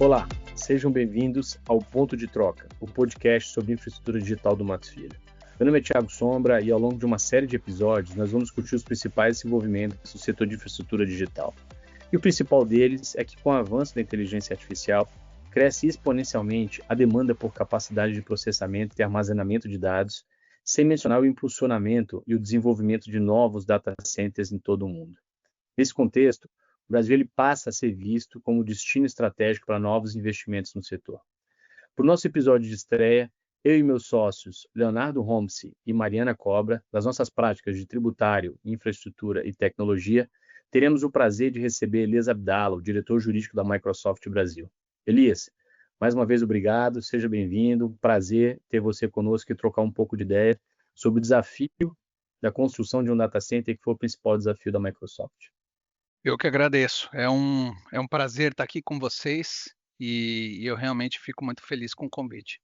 Olá, sejam bem-vindos ao Ponto de Troca, o podcast sobre infraestrutura digital do Max Filho. Meu nome é Thiago Sombra e ao longo de uma série de episódios nós vamos discutir os principais desenvolvimentos do setor de infraestrutura digital. E o principal deles é que com o avanço da inteligência artificial, cresce exponencialmente a demanda por capacidade de processamento e armazenamento de dados, sem mencionar o impulsionamento e o desenvolvimento de novos data centers em todo o mundo. Nesse contexto, o Brasil ele passa a ser visto como destino estratégico para novos investimentos no setor. Para o nosso episódio de estreia, eu e meus sócios, Leonardo Homse e Mariana Cobra, das nossas práticas de tributário, infraestrutura e tecnologia, teremos o prazer de receber Elias Abdala, o diretor jurídico da Microsoft Brasil. Elias, mais uma vez obrigado, seja bem-vindo, prazer ter você conosco e trocar um pouco de ideia sobre o desafio da construção de um data center, que foi o principal desafio da Microsoft. Eu que agradeço. É um prazer estar aqui com vocês e eu realmente fico muito feliz com o convite.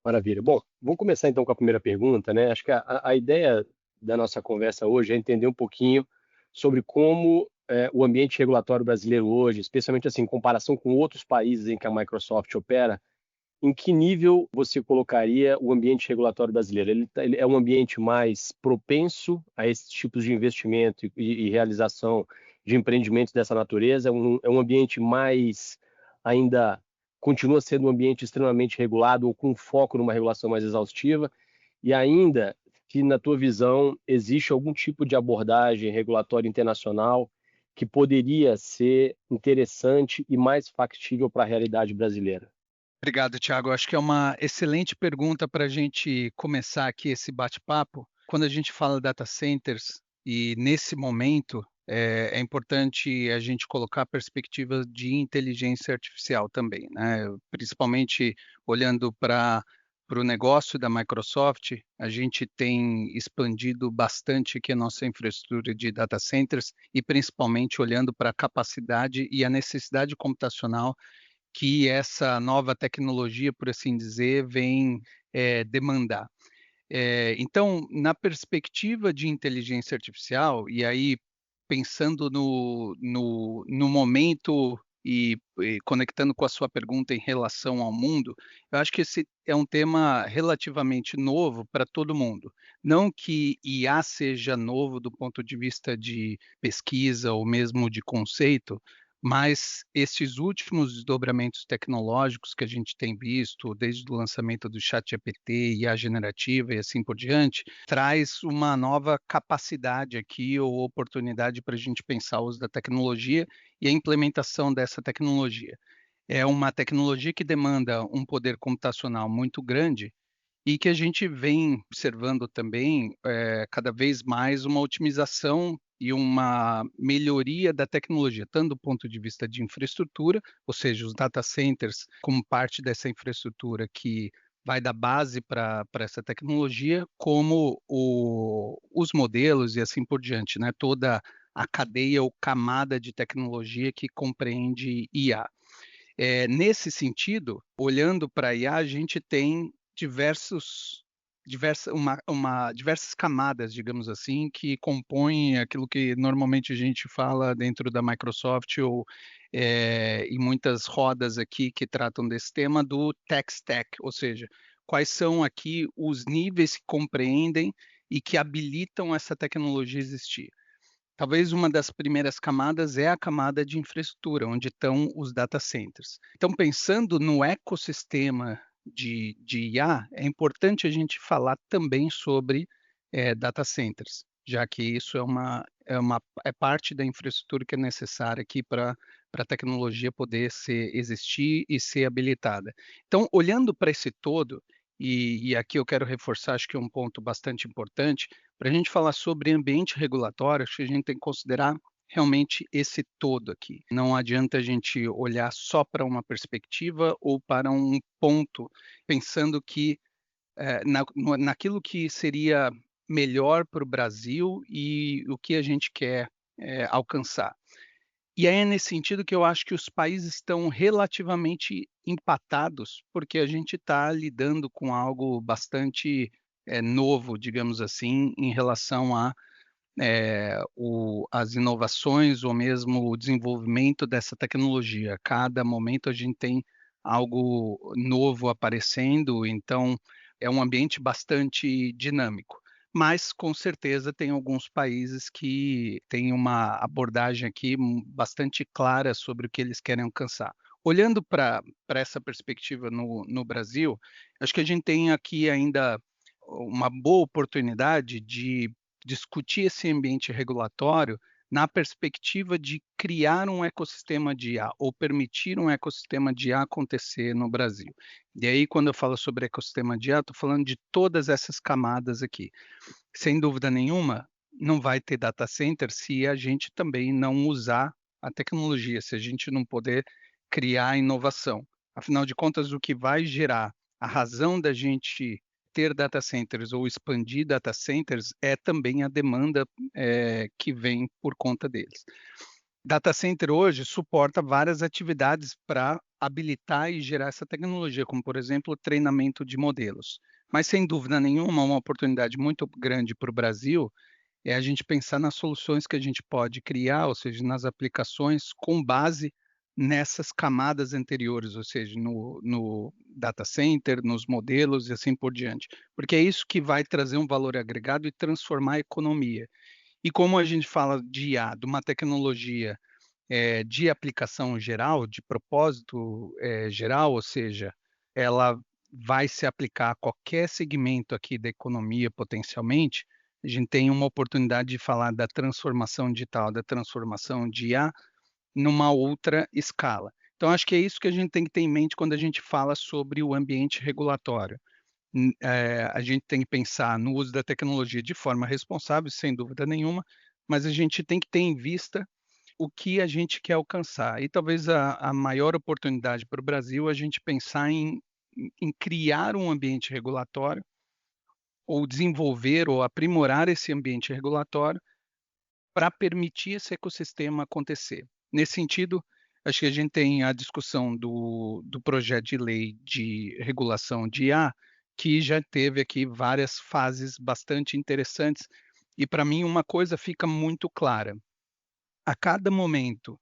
Maravilha. Bom, vamos começar então com a primeira pergunta, né? Acho que a ideia da nossa conversa hoje é entender um pouquinho sobre como o ambiente regulatório brasileiro hoje, especialmente assim, em comparação com outros países em que a Microsoft opera, em que nível você colocaria o ambiente regulatório brasileiro? Ele é um ambiente mais propenso a esses tipos de investimento e realização de empreendimentos dessa natureza? É um ambiente mais ainda continua sendo um ambiente extremamente regulado ou com foco numa regulação mais exaustiva? E ainda, que na tua visão existe algum tipo de abordagem regulatória internacional que poderia ser interessante e mais factível para a realidade brasileira? Obrigado, Thiago. Acho que é uma excelente pergunta para a gente começar aqui esse bate-papo. Quando a gente fala data centers, e nesse momento é importante a gente colocar a perspectiva de inteligência artificial também, né? Principalmente olhando para o negócio da Microsoft, a gente tem expandido bastante aqui a nossa infraestrutura de data centers e principalmente olhando para a capacidade e a necessidade computacional que essa nova tecnologia, por assim dizer, vem demandar. Então, na perspectiva de inteligência artificial, e aí pensando no momento e conectando com a sua pergunta em relação ao mundo, eu acho que esse é um tema relativamente novo para todo mundo. Não que IA seja novo do ponto de vista de pesquisa ou mesmo de conceito, mas esses últimos desdobramentos tecnológicos que a gente tem visto, desde o lançamento do ChatGPT, IA generativa e assim por diante, traz uma nova capacidade aqui ou oportunidade para a gente pensar o uso da tecnologia e a implementação dessa tecnologia. É uma tecnologia que demanda um poder computacional muito grande e que a gente vem observando também cada vez mais uma otimização e uma melhoria da tecnologia, tanto do ponto de vista de infraestrutura, ou seja, os data centers como parte dessa infraestrutura que vai dar base para essa tecnologia, como os modelos e assim por diante, né? Toda a cadeia ou camada de tecnologia que compreende IA. Nesse sentido, olhando para a IA, a gente tem diversas camadas, digamos assim, que compõem aquilo que normalmente a gente fala dentro da Microsoft ou em muitas rodas aqui que tratam desse tema do tech stack, ou seja, quais são aqui os níveis que compreendem e que habilitam essa tecnologia existir. Talvez uma das primeiras camadas é a camada de infraestrutura, onde estão os data centers. Então, pensando no ecossistema de IA, é importante a gente falar também sobre data centers, já que isso é parte da infraestrutura que é necessária aqui para a tecnologia poder existir e ser habilitada. Então, olhando para esse todo, e aqui eu quero reforçar, acho que é um ponto bastante importante, para a gente falar sobre ambiente regulatório, acho que a gente tem que considerar realmente esse todo aqui. Não adianta a gente olhar só para uma perspectiva ou para um ponto, pensando que naquilo que seria melhor para o Brasil e o que a gente quer alcançar. E aí é nesse sentido que eu acho que os países estão relativamente empatados, porque a gente está lidando com algo bastante novo, digamos assim, em relação a as inovações ou mesmo o desenvolvimento dessa tecnologia. A cada momento a gente tem algo novo aparecendo, então é um ambiente bastante dinâmico. Mas, com certeza, tem alguns países que têm uma abordagem aqui bastante clara sobre o que eles querem alcançar. Olhando para essa perspectiva no Brasil, acho que a gente tem aqui ainda uma boa oportunidade de discutir esse ambiente regulatório na perspectiva de criar um ecossistema de IA ou permitir um ecossistema de IA acontecer no Brasil. E aí, quando eu falo sobre ecossistema de IA, estou falando de todas essas camadas aqui. Sem dúvida nenhuma, não vai ter data center se a gente também não usar a tecnologia, se a gente não poder criar inovação. Afinal de contas, o que vai gerar a razão da gente ter data centers ou expandir data centers é também a demanda que vem por conta deles. Data center hoje suporta várias atividades para habilitar e gerar essa tecnologia, como, por exemplo, o treinamento de modelos. Mas, sem dúvida nenhuma, uma oportunidade muito grande para o Brasil é a gente pensar nas soluções que a gente pode criar, ou seja, nas aplicações com base nessas camadas anteriores, ou seja, no data center, nos modelos e assim por diante. Porque é isso que vai trazer um valor agregado e transformar a economia. E como a gente fala de IA, de uma tecnologia de aplicação geral, de propósito geral, ou seja, ela vai se aplicar a qualquer segmento aqui da economia potencialmente, a gente tem uma oportunidade de falar da transformação digital, da transformação de IA numa outra escala. Então, acho que é isso que a gente tem que ter em mente quando a gente fala sobre o ambiente regulatório. A gente tem que pensar no uso da tecnologia de forma responsável, sem dúvida nenhuma, mas a gente tem que ter em vista o que a gente quer alcançar. E talvez a maior oportunidade para o Brasil é a gente pensar em criar um ambiente regulatório ou desenvolver ou aprimorar esse ambiente regulatório para permitir esse ecossistema acontecer. Nesse sentido, acho que a gente tem a discussão do projeto de lei de regulação de IA, que já teve aqui várias fases bastante interessantes, e para mim uma coisa fica muito clara. A cada momento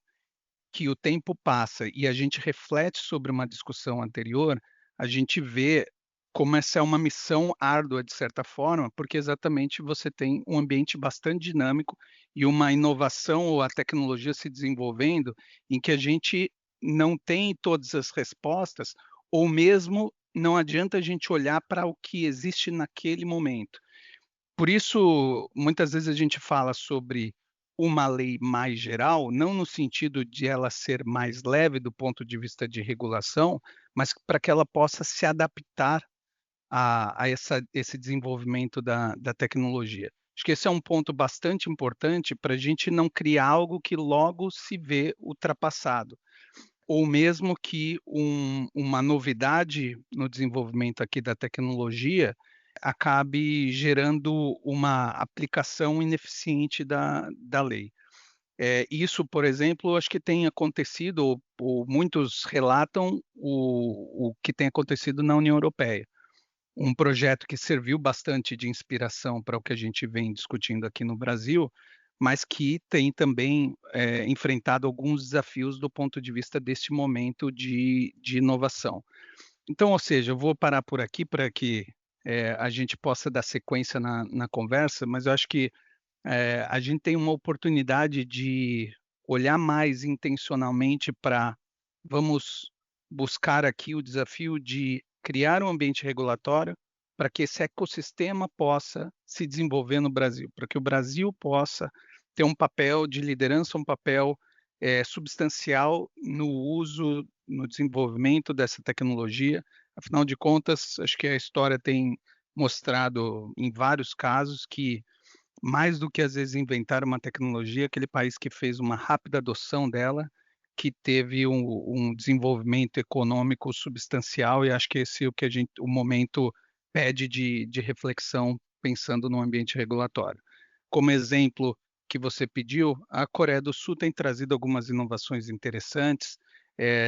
que o tempo passa e a gente reflete sobre uma discussão anterior, a gente vê como essa é uma missão árdua, de certa forma, porque exatamente você tem um ambiente bastante dinâmico e uma inovação ou a tecnologia se desenvolvendo em que a gente não tem todas as respostas, ou mesmo não adianta a gente olhar para o que existe naquele momento. Por isso, muitas vezes a gente fala sobre uma lei mais geral, não no sentido de ela ser mais leve do ponto de vista de regulação, mas para que ela possa se adaptar a esse desenvolvimento da tecnologia. Acho que esse é um ponto bastante importante para a gente não criar algo que logo se vê ultrapassado, ou mesmo que uma novidade no desenvolvimento aqui da tecnologia acabe gerando uma aplicação ineficiente da lei. Isso, por exemplo, acho que tem acontecido, ou muitos relatam o que tem acontecido na União Europeia. Um projeto que serviu bastante de inspiração para o que a gente vem discutindo aqui no Brasil, mas que tem também enfrentado alguns desafios do ponto de vista deste momento de inovação. Então, ou seja, eu vou parar por aqui para que a gente possa dar sequência na conversa, mas eu acho que a gente tem uma oportunidade de olhar mais intencionalmente para vamos buscar aqui o desafio de criar um ambiente regulatório para que esse ecossistema possa se desenvolver no Brasil, para que o Brasil possa ter um papel de liderança, um papel substancial no uso, no desenvolvimento dessa tecnologia. Afinal de contas, acho que a história tem mostrado em vários casos que mais do que às vezes inventar uma tecnologia, aquele país que fez uma rápida adoção dela, que teve um desenvolvimento econômico substancial, e acho que esse é o que o momento pede de reflexão, pensando no ambiente regulatório. Como exemplo que você pediu, a Coreia do Sul tem trazido algumas inovações interessantes,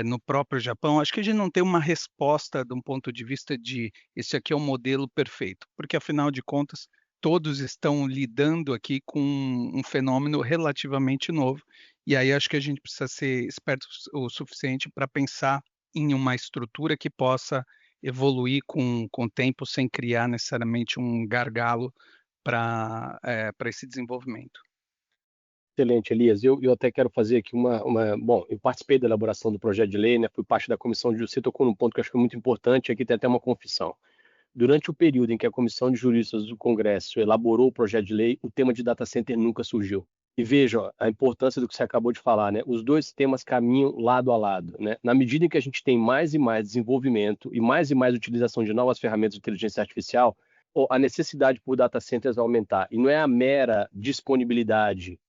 no próprio Japão. Acho que a gente não tem uma resposta de um ponto de vista de esse aqui é o modelo perfeito, porque afinal de contas, todos estão lidando aqui com um fenômeno relativamente novo, e aí acho que a gente precisa ser esperto o suficiente para pensar em uma estrutura que possa evoluir com o tempo sem criar necessariamente um gargalo para esse desenvolvimento. Excelente, Elias. Eu até quero fazer aqui Bom, eu participei da elaboração do projeto de lei, né? Fui parte da comissão de justiça, tocou num ponto que eu acho que é muito importante, aqui tem até uma confissão. Durante o período em que a Comissão de Juristas do Congresso elaborou o projeto de lei, o tema de data center nunca surgiu. E veja ó, a importância do que você acabou de falar, né? Os dois temas caminham lado a lado, né? Na medida em que a gente tem mais e mais desenvolvimento e mais utilização de novas ferramentas de inteligência artificial, a necessidade por data centers vai aumentar. E não é a mera disponibilidade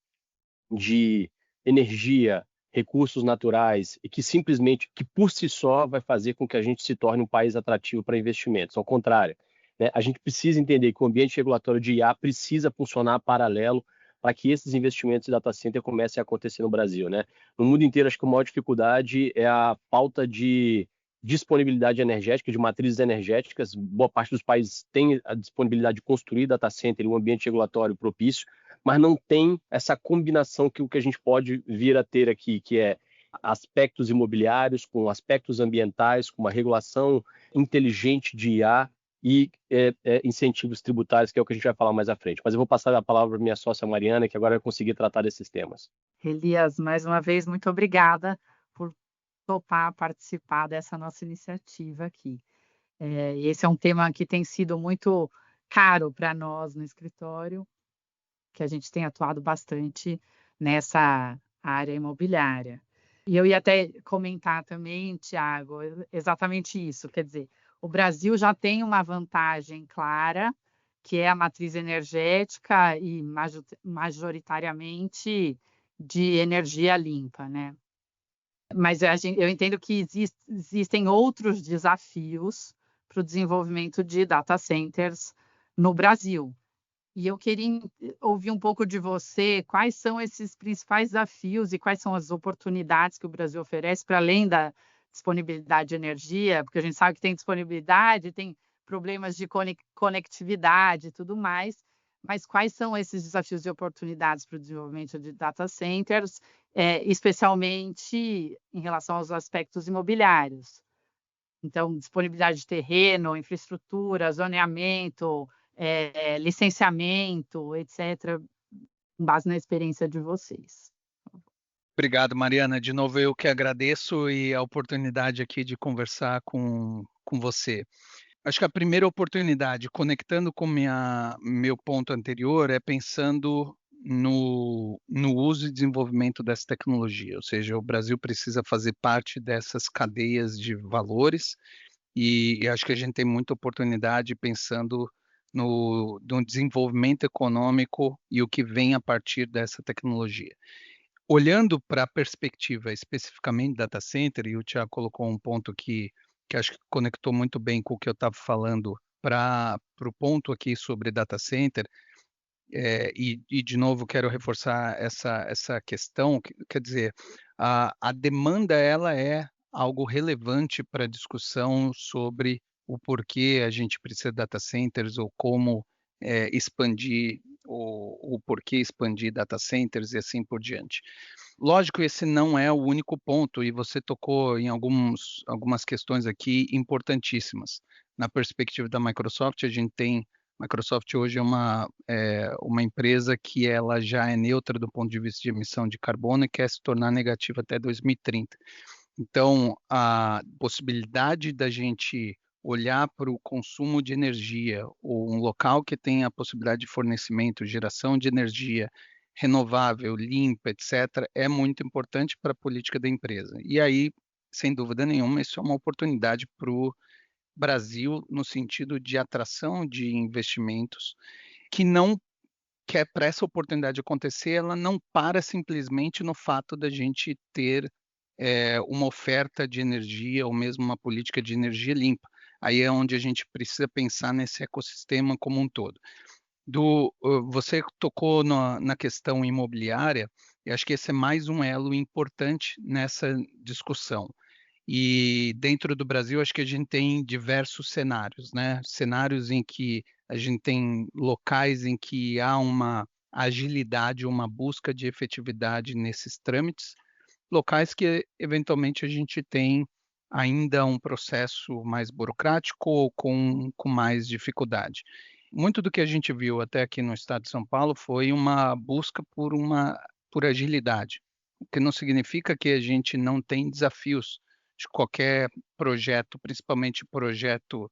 de energia, recursos naturais, e que simplesmente, que por si só vai fazer com que a gente se torne um país atrativo para investimentos. Ao contrário, né? A gente precisa entender que o ambiente regulatório de IA precisa funcionar paralelo para que esses investimentos em data center comecem a acontecer no Brasil, né? No mundo inteiro, acho que a maior dificuldade é a falta de disponibilidade energética, de matrizes energéticas. Boa parte dos países tem a disponibilidade de construir data center e um ambiente regulatório propício, mas não tem essa combinação que o que a gente pode vir a ter aqui, que é aspectos imobiliários com aspectos ambientais, com uma regulação inteligente de IA e incentivos tributários, que é o que a gente vai falar mais à frente. Mas eu vou passar a palavra para minha sócia Mariana, que agora vai conseguir tratar desses temas. Elias, mais uma vez, muito obrigada por topar participar dessa nossa iniciativa aqui. E esse é um tema que tem sido muito caro para nós no escritório, que a gente tem atuado bastante nessa área imobiliária. E eu ia até comentar também, Tiago, exatamente isso. Quer dizer, o Brasil já tem uma vantagem clara, que é a matriz energética e majoritariamente de energia limpa, né? Mas eu entendo que existem outros desafios para o desenvolvimento de data centers no Brasil. E eu queria ouvir um pouco de você, quais são esses principais desafios e quais são as oportunidades que o Brasil oferece para além da disponibilidade de energia, porque a gente sabe que tem disponibilidade, tem problemas de conectividade e tudo mais, mas quais são esses desafios e oportunidades para o desenvolvimento de data centers, especialmente em relação aos aspectos imobiliários? Então, disponibilidade de terreno, infraestrutura, zoneamento, licenciamento, etc., com base na experiência de vocês. Obrigado, Mariana. De novo, eu que agradeço e a oportunidade aqui de conversar com você. Acho que a primeira oportunidade, conectando com meu ponto anterior, é pensando no uso e desenvolvimento dessa tecnologia. Ou seja, o Brasil precisa fazer parte dessas cadeias de valores e acho que a gente tem muita oportunidade pensando no desenvolvimento econômico e o que vem a partir dessa tecnologia. Olhando para a perspectiva especificamente data center, e o Thiago colocou um ponto que acho que conectou muito bem com o que eu estava falando para o ponto aqui sobre data center, e de novo quero reforçar essa questão, quer dizer, a demanda ela é algo relevante para a discussão sobre o porquê a gente precisa de data centers ou como expandir, o porquê expandir data centers e assim por diante. Lógico, esse não é o único ponto, e você tocou em algumas questões aqui importantíssimas. Na perspectiva da Microsoft, Microsoft hoje é uma empresa que ela já é neutra do ponto de vista de emissão de carbono e quer se tornar negativa até 2030. Então, a possibilidade da gente olhar para o consumo de energia, ou um local que tenha a possibilidade de fornecimento, geração de energia renovável, limpa, etc., é muito importante para a política da empresa. E aí, sem dúvida nenhuma, isso é uma oportunidade para o Brasil no sentido de atração de investimentos que não quer para essa oportunidade acontecer, ela não para simplesmente no fato da gente ter uma oferta de energia ou mesmo uma política de energia limpa. Aí é onde a gente precisa pensar nesse ecossistema como um todo. Você tocou na questão imobiliária, e acho que esse é mais um elo importante nessa discussão. E dentro do Brasil, acho que a gente tem diversos cenários, né? Cenários em que a gente tem locais em que há uma agilidade, uma busca de efetividade nesses trâmites, locais que eventualmente a gente tem ainda um processo mais burocrático ou com mais dificuldade. Muito do que a gente viu até aqui no estado de São Paulo foi uma busca por agilidade, o que não significa que a gente não tem desafios de qualquer projeto, principalmente projeto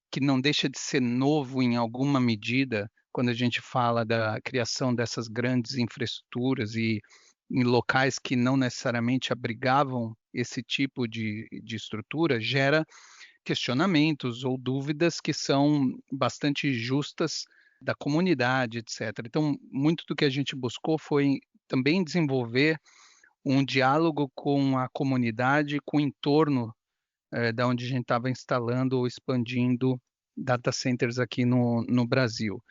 que não deixa de ser novo em alguma medida, quando a gente fala da criação dessas grandes infraestruturas e em locais que não necessariamente abrigavam esse tipo de estrutura, gera questionamentos ou dúvidas que são bastante justas da comunidade, etc. Então, muito do que a gente buscou foi também desenvolver um diálogo com a comunidade, com o entorno da onde a gente estava instalando ou expandindo data centers aqui no Brasil.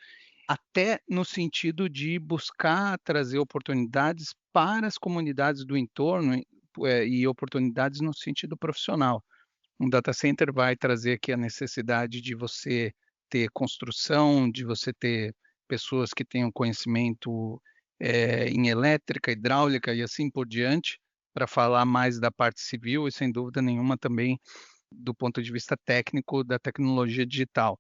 Até no sentido de buscar trazer oportunidades para as comunidades do entorno e oportunidades no sentido profissional. Um data center vai trazer aqui a necessidade de você ter construção, de você ter pessoas que tenham conhecimento em elétrica, hidráulica e assim por diante, para falar mais da parte civil e, sem dúvida nenhuma, também do ponto de vista técnico da tecnologia digital.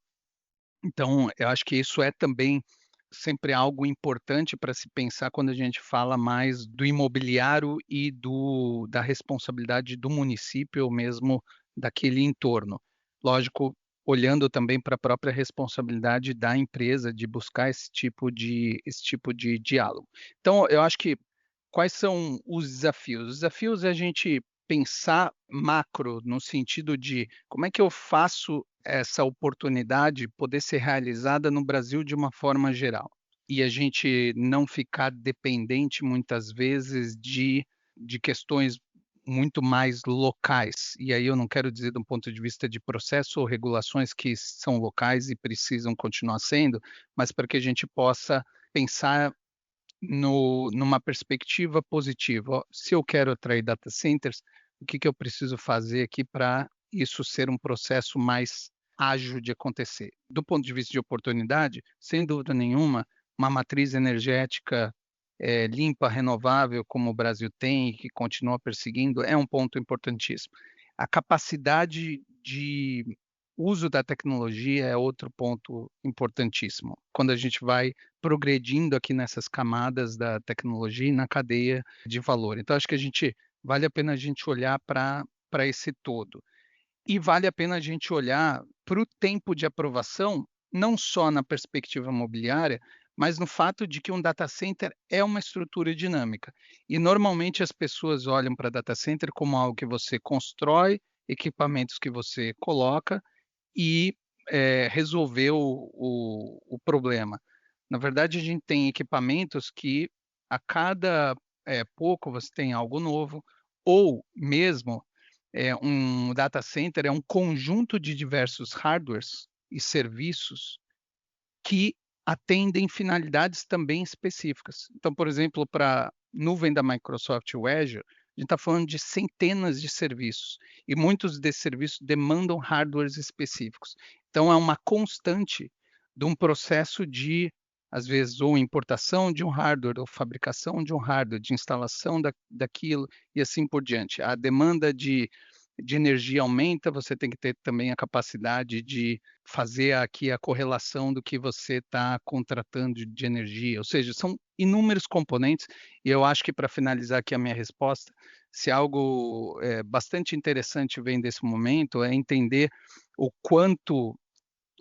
Então, eu acho que isso é também sempre algo importante para se pensar quando a gente fala mais do imobiliário e da responsabilidade do município ou mesmo daquele entorno. Lógico, olhando também para a própria responsabilidade da empresa de buscar esse tipo de diálogo. Então, eu acho que quais são os desafios? Os desafios é a gente pensar macro, no sentido de como é que eu faço essa oportunidade poder ser realizada no Brasil de uma forma geral. E a gente não ficar dependente, muitas vezes, de questões muito mais locais. E aí eu não quero dizer do ponto de vista de processo ou regulações que são locais e precisam continuar sendo, mas para que a gente possa pensar numa perspectiva positiva. Ó, se eu quero atrair data centers, o que eu preciso fazer aqui para isso ser um processo mais ágil de acontecer? Do ponto de vista de oportunidade, sem dúvida nenhuma, uma matriz energética limpa, renovável, como o Brasil tem e que continua perseguindo, é um ponto importantíssimo. A capacidade de uso da tecnologia é outro ponto importantíssimo. Quando a gente vai progredindo aqui nessas camadas da tecnologia e na cadeia de valor. Então, acho que vale a pena a gente olhar para esse todo. E vale a pena a gente olhar para o tempo de aprovação, não só na perspectiva imobiliária, mas no fato de que um data center é uma estrutura dinâmica. E normalmente as pessoas olham para data center como algo que você constrói, equipamentos que você coloca e resolver o problema. Na verdade, a gente tem equipamentos que a cada pouco você tem algo novo, ou mesmo um data center é um conjunto de diversos hardwares e serviços que atendem finalidades também específicas. Então, por exemplo, para a nuvem da Microsoft, o Azure, a gente está falando de centenas de serviços e muitos desses serviços demandam hardwares específicos. Então, é uma constante de um processo de, às vezes, ou importação de um hardware, ou fabricação de um hardware, de instalação daquilo e assim por diante. A demanda de energia aumenta, você tem que ter também a capacidade de fazer aqui a correlação do que você está contratando de energia, ou seja, são inúmeros componentes, e eu acho que para finalizar aqui a minha resposta, se algo bastante interessante vem desse momento, é entender o quanto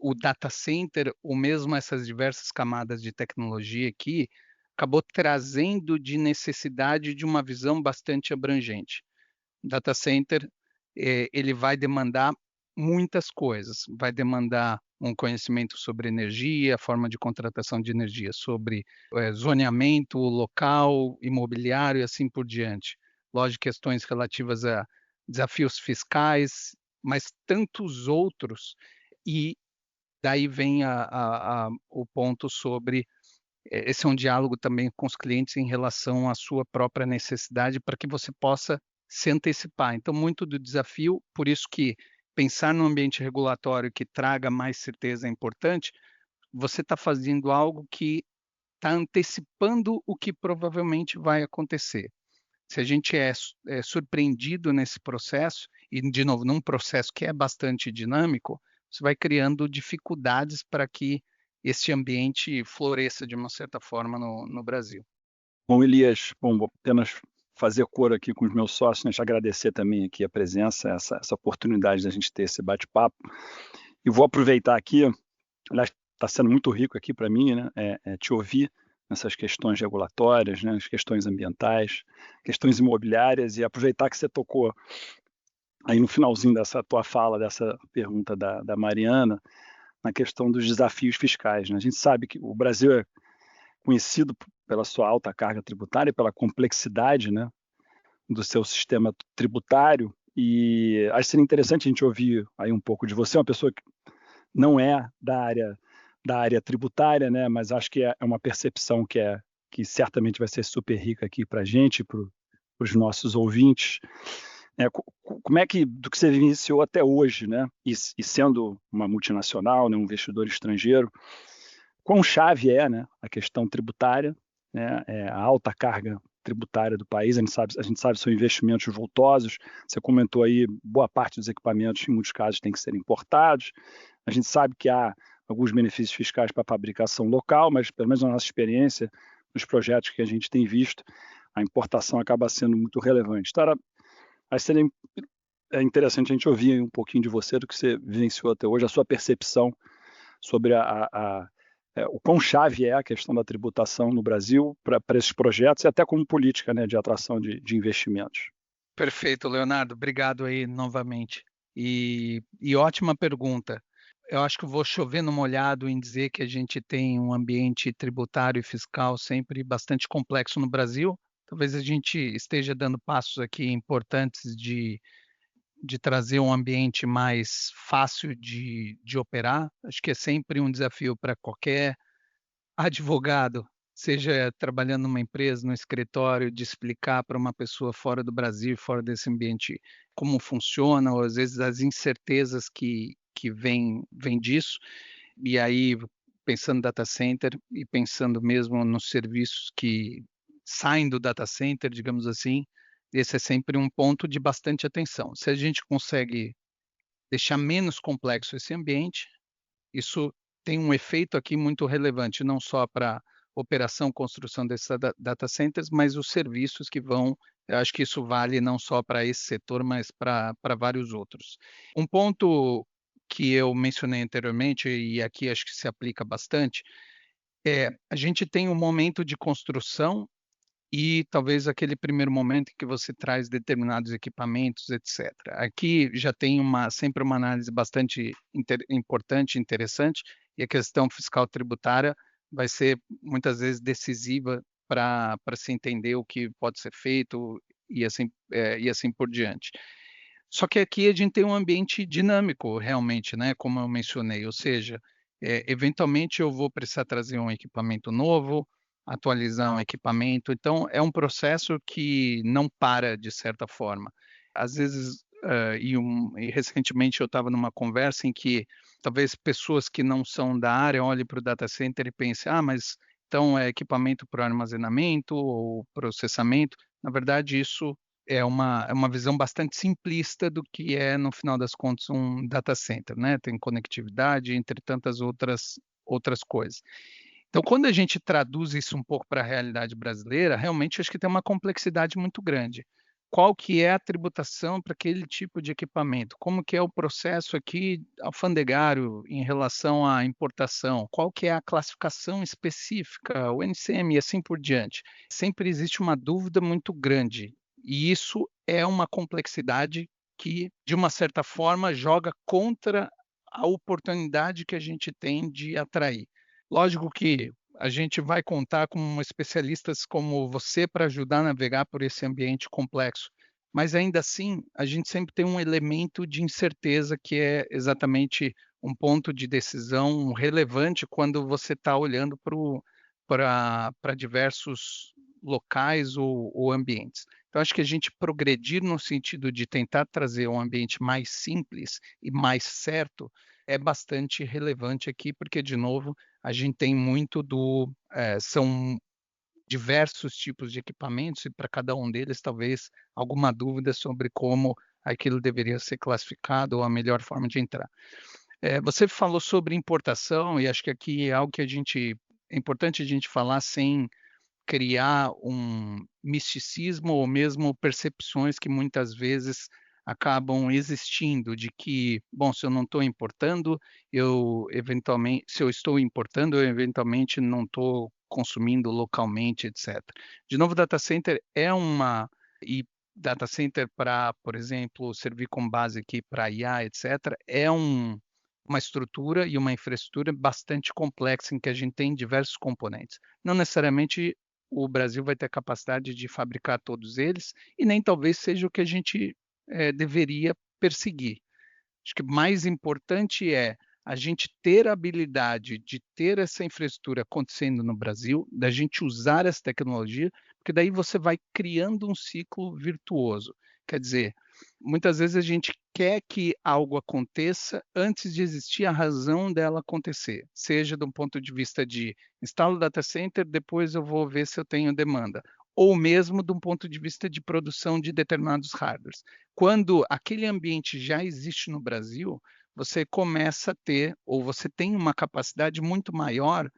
o data center, ou mesmo essas diversas camadas de tecnologia aqui, acabou trazendo de necessidade de uma visão bastante abrangente. Data center ele vai demandar muitas coisas. Vai demandar um conhecimento sobre energia, forma de contratação de energia, sobre zoneamento local, imobiliário e assim por diante. Lógico, questões relativas a desafios fiscais, mas tantos outros. E daí vem o ponto sobre esse é um diálogo também com os clientes em relação à sua própria necessidade para que você possa se antecipar. Então, muito do desafio, por isso que pensar num ambiente regulatório que traga mais certeza é importante, você está fazendo algo que está antecipando o que provavelmente vai acontecer. Se a gente é surpreendido nesse processo, e, de novo, num processo que é bastante dinâmico, você vai criando dificuldades para que esse ambiente floresça de uma certa forma no Brasil. Bom, Elias, vou apenas fazer coro aqui com os meus sócios, né, te agradecer também aqui a presença, essa oportunidade da gente ter esse bate-papo. E vou aproveitar aqui, aliás, está sendo muito rico aqui para mim, né, te ouvir nessas questões regulatórias, né, as questões ambientais, questões imobiliárias, e aproveitar que você tocou aí no finalzinho dessa tua fala, dessa pergunta da Mariana, na questão dos desafios fiscais, né? A gente sabe que o Brasil é conhecido pela sua alta carga tributária, pela complexidade, né, do seu sistema tributário, e acho que seria interessante a gente ouvir aí um pouco de você, uma pessoa que não é da área tributária, né, mas acho que é uma percepção que certamente vai ser super rica aqui para a gente, para os nossos ouvintes. Como é que, do que você vivenciou até hoje, né, e sendo uma multinacional, né, um investidor estrangeiro, quão chave né, a questão tributária, né, a alta carga tributária do país, a gente sabe são investimentos vultosos, você comentou aí, boa parte dos equipamentos, em muitos casos, tem que ser importados, a gente sabe que há alguns benefícios fiscais para a fabricação local, mas pelo menos na nossa experiência, nos projetos que a gente tem visto, a importação acaba sendo muito relevante. Então, acho que seria interessante a gente ouvir um pouquinho de você, do que você vivenciou até hoje, a sua percepção sobre o quão chave é a questão da tributação no Brasil para esses projetos e até como política, né, de atração de investimentos. Perfeito, Leonardo. Obrigado aí novamente. E ótima pergunta. Eu acho que vou chover no molhado em dizer que a gente tem um ambiente tributário e fiscal sempre bastante complexo no Brasil. Talvez a gente esteja dando passos aqui importantes de trazer um ambiente mais fácil de operar. Acho que é sempre um desafio para qualquer advogado, seja trabalhando numa empresa, no escritório, de explicar para uma pessoa fora do Brasil, fora desse ambiente, como funciona, ou às vezes as incertezas que vêm disso. E aí, pensando no data center e pensando mesmo nos serviços que saem do data center, digamos assim, esse é sempre um ponto de bastante atenção. Se a gente consegue deixar menos complexo esse ambiente, isso tem um efeito aqui muito relevante, não só para operação, construção desses data centers, mas os serviços que vão, eu acho que isso vale não só para esse setor, mas para vários outros. Um ponto que eu mencionei anteriormente, e aqui acho que se aplica bastante, a gente tem um momento de construção e talvez aquele primeiro momento em que você traz determinados equipamentos, etc. Aqui já tem sempre uma análise bastante importante, interessante, e a questão fiscal tributária vai ser muitas vezes decisiva para se entender o que pode ser feito e assim por diante. Só que aqui a gente tem um ambiente dinâmico, realmente, né? Como eu mencionei, ou seja, eventualmente eu vou precisar trazer um equipamento novo, atualizar um equipamento. Então, é um processo que não para, de certa forma. Às vezes, e recentemente eu estava numa conversa em que talvez pessoas que não são da área olhem para o data center e pensem, mas então é equipamento para armazenamento ou processamento. Na verdade, isso é uma visão bastante simplista do que é, no final das contas, um data center, né? Tem conectividade, entre tantas outras coisas. Então, quando a gente traduz isso um pouco para a realidade brasileira, realmente acho que tem uma complexidade muito grande. Qual que é a tributação para aquele tipo de equipamento? Como que é o processo aqui alfandegário em relação à importação? Qual que é a classificação específica, o NCM e assim por diante? Sempre existe uma dúvida muito grande e isso é uma complexidade que, de uma certa forma, joga contra a oportunidade que a gente tem de atrair. Lógico que a gente vai contar com especialistas como você para ajudar a navegar por esse ambiente complexo, mas ainda assim a gente sempre tem um elemento de incerteza que é exatamente um ponto de decisão relevante quando você está olhando para diversos locais ou ambientes. Então, acho que a gente progredir no sentido de tentar trazer um ambiente mais simples e mais certo é bastante relevante aqui, porque, de novo, a gente tem muito são diversos tipos de equipamentos e para cada um deles, talvez, alguma dúvida sobre como aquilo deveria ser classificado ou a melhor forma de entrar. Você falou sobre importação e acho que aqui é algo que é importante a gente falar sem criar um misticismo ou mesmo percepções que muitas vezes acabam existindo de que, bom, se eu não estou importando, se eu estou importando, eu eventualmente não estou consumindo localmente, etc. De novo, data center e data center para, por exemplo, servir como base aqui para IA, etc., uma estrutura e uma infraestrutura bastante complexa em que a gente tem diversos componentes. Não necessariamente o Brasil vai ter a capacidade de fabricar todos eles e nem talvez seja o que a gente deveria perseguir. Acho que o mais importante é a gente ter a habilidade de ter essa infraestrutura acontecendo no Brasil, da gente usar essa tecnologia, porque daí você vai criando um ciclo virtuoso. Quer dizer, muitas vezes a gente quer que algo aconteça antes de existir a razão dela acontecer, seja do ponto de vista de instalo data center, depois eu vou ver se eu tenho demanda, ou mesmo do ponto de vista de produção de determinados hardwares. Quando aquele ambiente já existe no Brasil, você começa a ter, ou você tem uma capacidade muito maior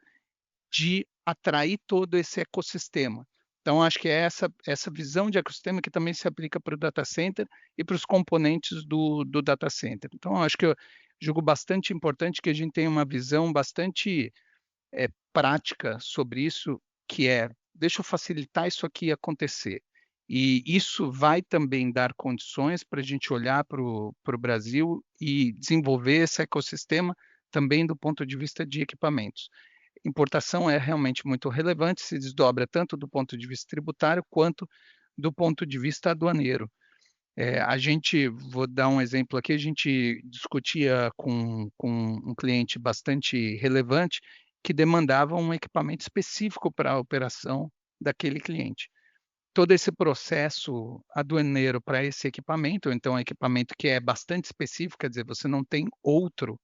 de atrair todo esse ecossistema. Então, acho que é essa visão de ecossistema que também se aplica para o data center e para os componentes do data center. Então, acho que eu julgo bastante importante que a gente tenha uma visão bastante prática sobre isso, que deixa eu facilitar isso aqui acontecer. E isso vai também dar condições para a gente olhar para o Brasil e desenvolver esse ecossistema também do ponto de vista de equipamentos. Importação é realmente muito relevante, se desdobra tanto do ponto de vista tributário quanto do ponto de vista aduaneiro. Vou dar um exemplo aqui, a gente discutia com um cliente bastante relevante que demandava um equipamento específico para a operação daquele cliente. Todo esse processo aduaneiro para esse equipamento, ou então um equipamento que é bastante específico, quer dizer, você não tem outro,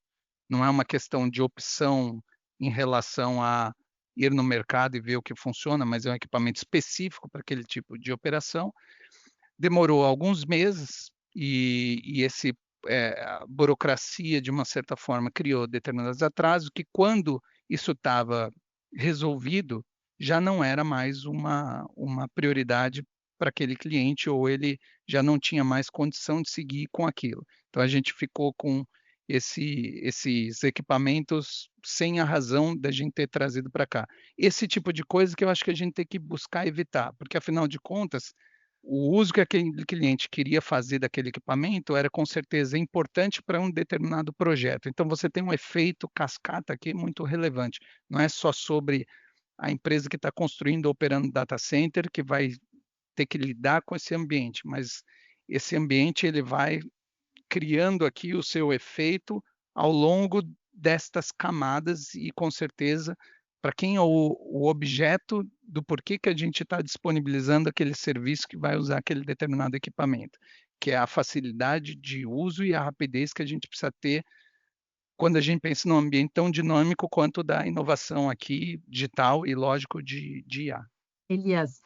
não é uma questão de opção em relação a ir no mercado e ver o que funciona, mas é um equipamento específico para aquele tipo de operação. Demorou alguns meses e a burocracia, de uma certa forma, criou determinados atrasos que, quando isso estava resolvido, já não era mais uma prioridade para aquele cliente, ou ele já não tinha mais condição de seguir com aquilo. Então, a gente ficou com esses equipamentos sem a razão da gente ter trazido para cá. Esse tipo de coisa que eu acho que a gente tem que buscar evitar, porque, afinal de contas, o uso que aquele cliente queria fazer daquele equipamento era, com certeza, importante para um determinado projeto. Então, você tem um efeito cascata aqui muito relevante. Não é só sobre a empresa que está construindo ou operando data center que vai ter que lidar com esse ambiente, mas esse ambiente ele vai criando aqui o seu efeito ao longo destas camadas e, com certeza, para quem é o objeto do porquê que a gente está disponibilizando aquele serviço que vai usar aquele determinado equipamento, que é a facilidade de uso e a rapidez que a gente precisa ter quando a gente pensa num ambiente tão dinâmico quanto da inovação aqui, digital e, lógico, de IA. Elias,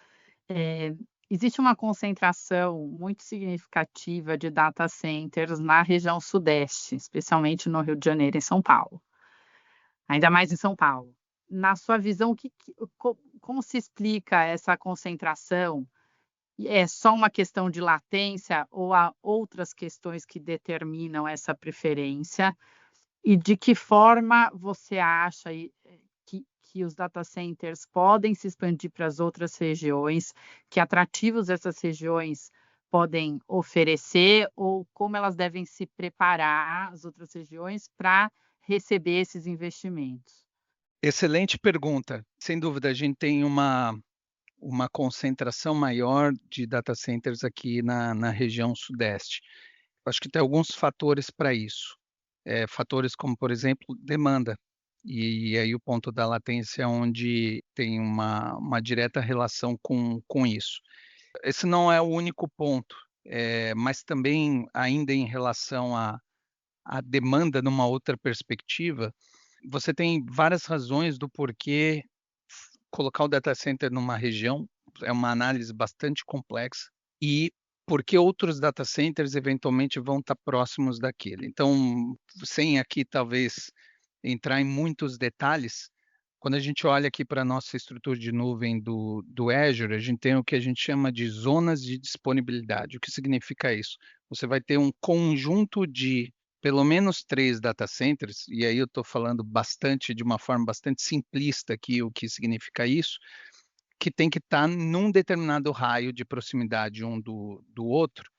existe uma concentração muito significativa de data centers na região sudeste, especialmente no Rio de Janeiro e São Paulo. Ainda mais em São Paulo. Na sua visão, como se explica essa concentração? É só uma questão de latência ou há outras questões que determinam essa preferência? E de que forma você acha que os data centers podem se expandir para as outras regiões? Que atrativos essas regiões podem oferecer, ou como elas devem se preparar, as outras regiões, para receber esses investimentos? Excelente pergunta. Sem dúvida, a gente tem uma concentração maior de data centers aqui na região sudeste. Acho que tem alguns fatores para isso. Fatores como, por exemplo, demanda. E aí o ponto da latência é onde tem uma direta relação com isso. Esse não é o único ponto, mas também ainda em relação à demanda numa outra perspectiva, você tem várias razões do porquê colocar o data center numa região, é uma análise bastante complexa, e porque outros data centers eventualmente vão estar próximos daquele. Então, sem aqui talvez entrar em muitos detalhes, quando a gente olha aqui para a nossa estrutura de nuvem do Azure, a gente tem o que a gente chama de zonas de disponibilidade. O que significa isso? Você vai ter um conjunto de pelo menos 3 data centers, e aí eu estou falando bastante, de uma forma bastante simplista aqui, o que significa isso, que tem que estar num determinado raio de proximidade um do outro,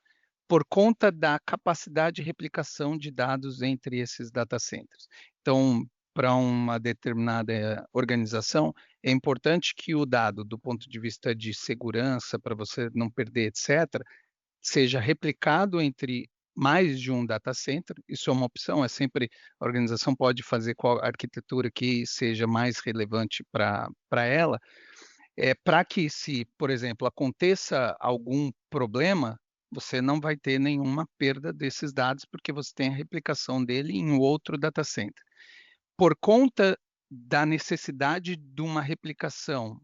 por conta da capacidade de replicação de dados entre esses data centers. Então, para uma determinada organização, é importante que o dado, do ponto de vista de segurança, para você não perder, etc., seja replicado entre mais de um data center. Isso é uma opção, a organização pode fazer qual arquitetura que seja mais relevante para ela, para que se, por exemplo, aconteça algum problema, você não vai ter nenhuma perda desses dados, porque você tem a replicação dele em outro data center. Por conta da necessidade de uma replicação,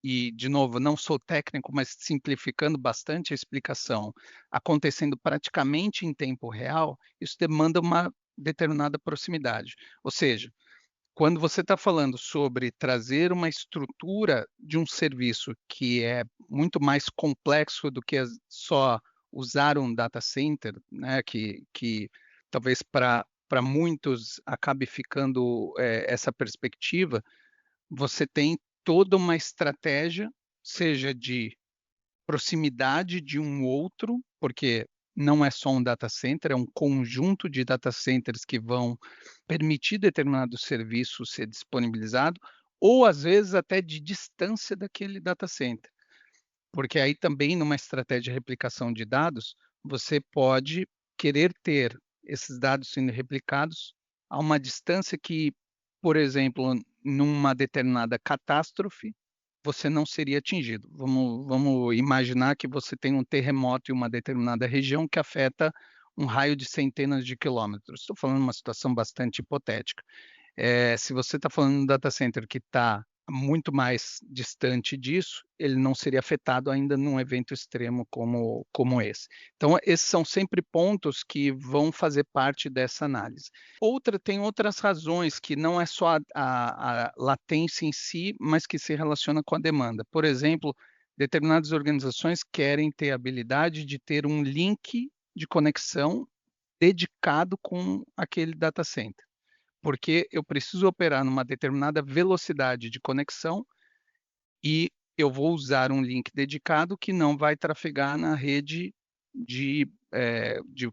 e, de novo, não sou técnico, mas simplificando bastante a explicação, acontecendo praticamente em tempo real, isso demanda uma determinada proximidade. Ou seja, quando você está falando sobre trazer uma estrutura de um serviço que é muito mais complexo do que só usar um data center, né, que talvez para muitos acabe ficando essa perspectiva, você tem toda uma estratégia, seja de proximidade de um outro, porque não é só um data center, é um conjunto de data centers que vão permitir determinado serviço ser disponibilizado, ou às vezes até de distância daquele data center. Porque aí também, numa estratégia de replicação de dados, você pode querer ter esses dados sendo replicados a uma distância que, por exemplo, numa determinada catástrofe, você não seria atingido. Vamos imaginar que você tem um terremoto em uma determinada região que afeta um raio de centenas de quilômetros. Estou falando de uma situação bastante hipotética. Se você está falando de um data center que está muito mais distante disso, ele não seria afetado ainda num evento extremo como esse. Então, esses são sempre pontos que vão fazer parte dessa análise. Tem outras razões que não é só a latência em si, mas que se relaciona com a demanda. Por exemplo, determinadas organizações querem ter a habilidade de ter um link de conexão dedicado com aquele data center, porque eu preciso operar numa determinada velocidade de conexão e eu vou usar um link dedicado que não vai trafegar na rede de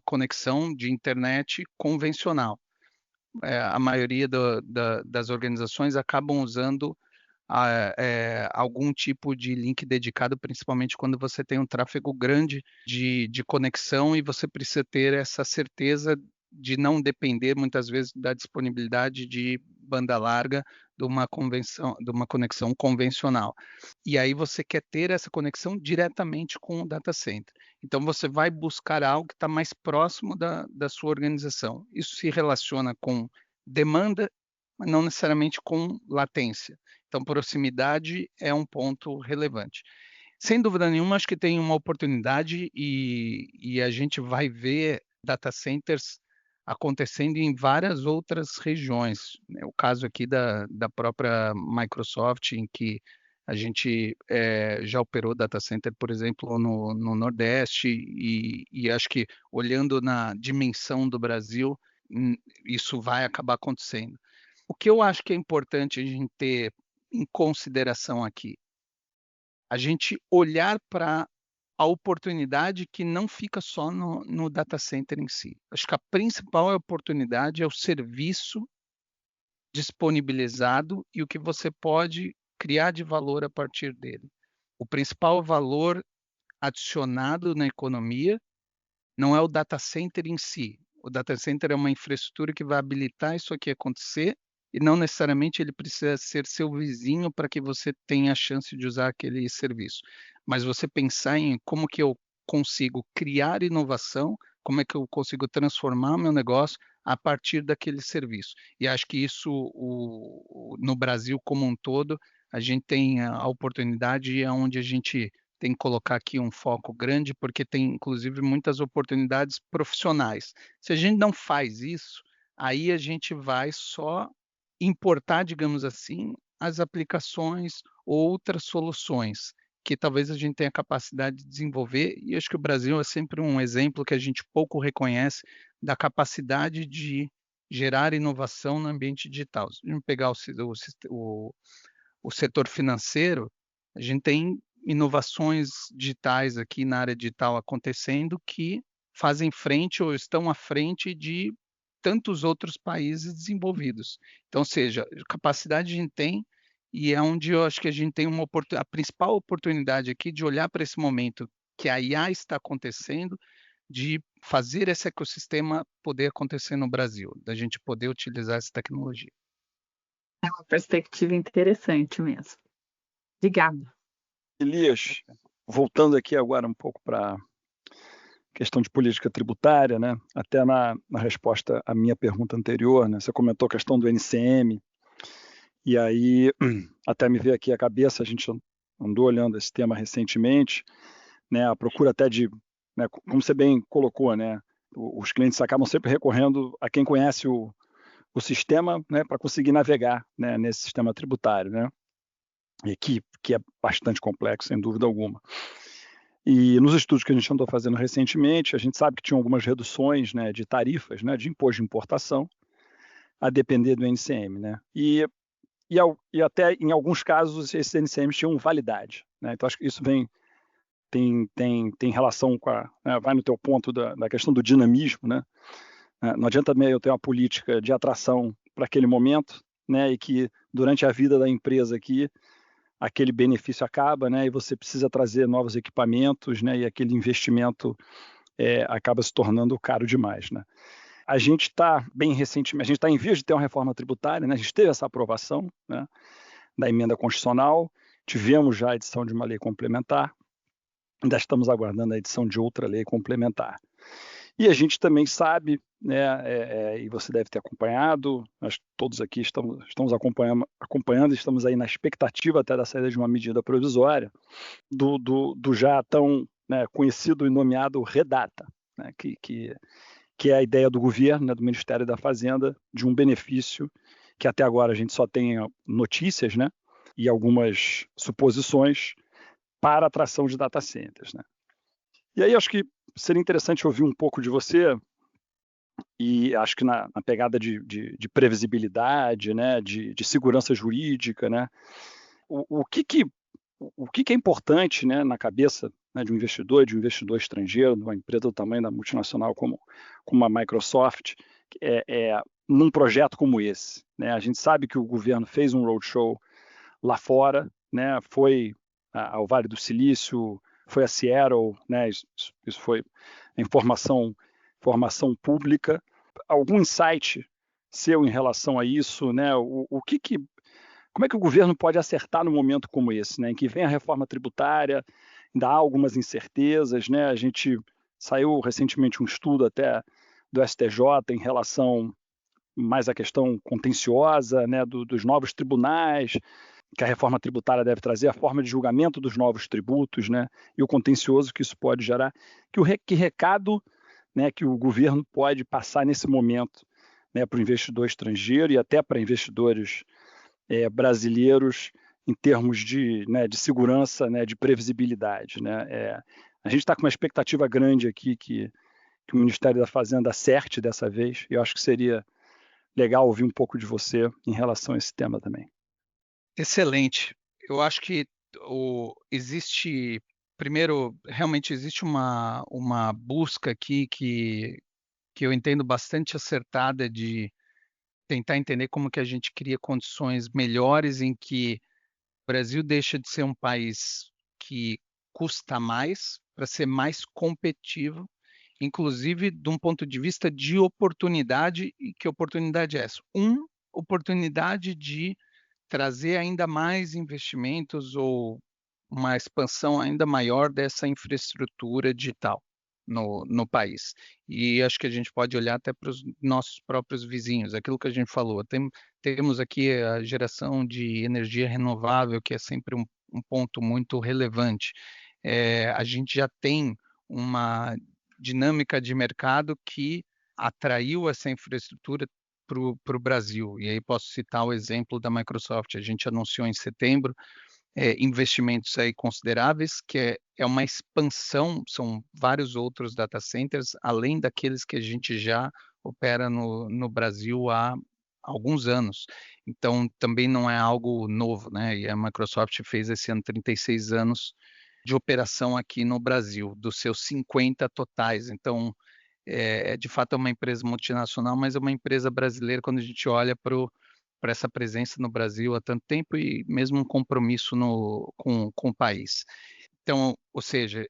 conexão de internet convencional. A maioria das organizações acabam usando algum tipo de link dedicado, principalmente quando você tem um tráfego grande de conexão e você precisa ter essa certeza de não depender muitas vezes da disponibilidade de banda larga de uma conexão convencional. E aí você quer ter essa conexão diretamente com o data center. Então você vai buscar algo que está mais próximo da sua organização. Isso se relaciona com demanda, mas não necessariamente com latência. Então, proximidade é um ponto relevante. Sem dúvida nenhuma, acho que tem uma oportunidade e a gente vai ver data centers acontecendo em várias outras regiões. O caso aqui da própria Microsoft, em que a gente já operou data center, por exemplo, no Nordeste, e acho que olhando na dimensão do Brasil, isso vai acabar acontecendo. O que eu acho que é importante a gente ter em consideração aqui, a gente olhar para a oportunidade que não fica só no data center em si. Acho que a principal oportunidade é o serviço disponibilizado e o que você pode criar de valor a partir dele. O principal valor adicionado na economia não é o data center em si. O data center é uma infraestrutura que vai habilitar isso aqui acontecer e não necessariamente ele precisa ser seu vizinho para que você tenha a chance de usar aquele serviço. Mas você pensar em como que eu consigo criar inovação, como é que eu consigo transformar meu negócio a partir daquele serviço. E acho que isso, no Brasil como um todo, a gente tem a oportunidade e é onde a gente tem que colocar aqui um foco grande, porque tem, inclusive, muitas oportunidades profissionais. Se a gente não faz isso, aí a gente vai só importar, digamos assim, as aplicações ou outras soluções que talvez a gente tenha capacidade de desenvolver, e acho que o Brasil é sempre um exemplo que a gente pouco reconhece da capacidade de gerar inovação no ambiente digital. Se a gente pegar o setor financeiro, a gente tem inovações digitais aqui na área digital acontecendo que fazem frente ou estão à frente de tantos outros países desenvolvidos. Então, ou seja, capacidade a gente tem, e é onde eu acho que a gente tem a principal oportunidade aqui de olhar para esse momento que a IA está acontecendo, de fazer esse ecossistema poder acontecer no Brasil, da gente poder utilizar essa tecnologia. É uma perspectiva interessante mesmo. Obrigada. Elias, voltando aqui agora um pouco para a questão de política tributária, né? Até na resposta à minha pergunta anterior, né? Você comentou a questão do NCM, e aí até me veio aqui a cabeça, a gente andou olhando esse tema recentemente, né? A procura até de, né, como você bem colocou, né? Os clientes acabam sempre recorrendo a quem conhece o sistema, né, para conseguir navegar, né, nesse sistema tributário, né? E que é bastante complexo, sem dúvida alguma. E nos estudos que a gente andou fazendo recentemente, a gente sabe que tinha algumas reduções, né, de tarifas, né, de imposto de importação, a depender do NCM, né? E até em alguns casos esses NCMs tinham validade, né? Então acho que isso tem relação com né, vai no teu ponto da questão do dinamismo, né? Não adianta também eu ter uma política de atração para aquele momento, né? E que durante a vida da empresa aqui aquele benefício acaba, né? E você precisa trazer novos equipamentos, né? E aquele investimento acaba se tornando caro demais, né? A gente está bem recentemente, a gente está em vias de ter uma reforma tributária, né? A gente teve essa aprovação, né, da emenda constitucional, tivemos já a edição de uma lei complementar, ainda estamos aguardando a edição de outra lei complementar. E a gente também sabe, né, e você deve ter acompanhado, nós todos aqui estamos acompanhando, estamos aí na expectativa até da saída de uma medida provisória do já tão, né, conhecido e nomeado Redata, né, que é a ideia do governo, né, do Ministério da Fazenda, de um benefício que até agora a gente só tem notícias, né, e algumas suposições para a atração de data centers, né. E aí acho que seria interessante ouvir um pouco de você, e acho que na pegada de previsibilidade, né, de segurança jurídica, né, o que é importante, né, na cabeça, né, de um investidor estrangeiro, de uma empresa do tamanho da multinacional como a Microsoft, num projeto como esse, né? A gente sabe que o governo fez um roadshow lá fora, né? Foi ao Vale do Silício, foi a Seattle, né? Isso foi informação pública. Algum insight seu em relação a isso, né? Como é que o governo pode acertar num momento como esse, né, em que vem a reforma tributária, ainda há algumas incertezas, né? A gente saiu recentemente um estudo até do STJ em relação mais à questão contenciosa, né, dos novos tribunais, que a reforma tributária deve trazer, a forma de julgamento dos novos tributos, né, e o contencioso que isso pode gerar. Que recado, né, que o governo pode passar nesse momento, né, para o investidor estrangeiro e até para investidores brasileiros em termos de segurança, né, de previsibilidade, né? A gente está com uma expectativa grande aqui que o Ministério da Fazenda acerte dessa vez, e eu acho que seria legal ouvir um pouco de você em relação a esse tema também. Excelente. Eu acho que realmente existe uma busca aqui que eu entendo bastante acertada de tentar entender como que a gente cria condições melhores em que o Brasil deixa de ser um país que custa mais para ser mais competitivo, inclusive de um ponto de vista de oportunidade. E que oportunidade é essa? oportunidade de trazer ainda mais investimentos ou uma expansão ainda maior dessa infraestrutura digital no país. E acho que a gente pode olhar até para os nossos próprios vizinhos, aquilo que a gente falou. Temos aqui a geração de energia renovável, que é sempre um ponto muito relevante. A gente já tem uma dinâmica de mercado que atraiu essa infraestrutura para o Brasil. E aí posso citar o exemplo da Microsoft. A gente anunciou em setembro investimentos aí consideráveis, que é uma expansão, são vários outros data centers, além daqueles que a gente já opera no Brasil há alguns anos. Então, também não é algo novo, né? E a Microsoft fez esse ano 36 anos de operação aqui no Brasil, dos seus 50 totais. Então, de fato é uma empresa multinacional, mas é uma empresa brasileira quando a gente olha para essa presença no Brasil há tanto tempo e mesmo um compromisso com o país. Então, ou seja,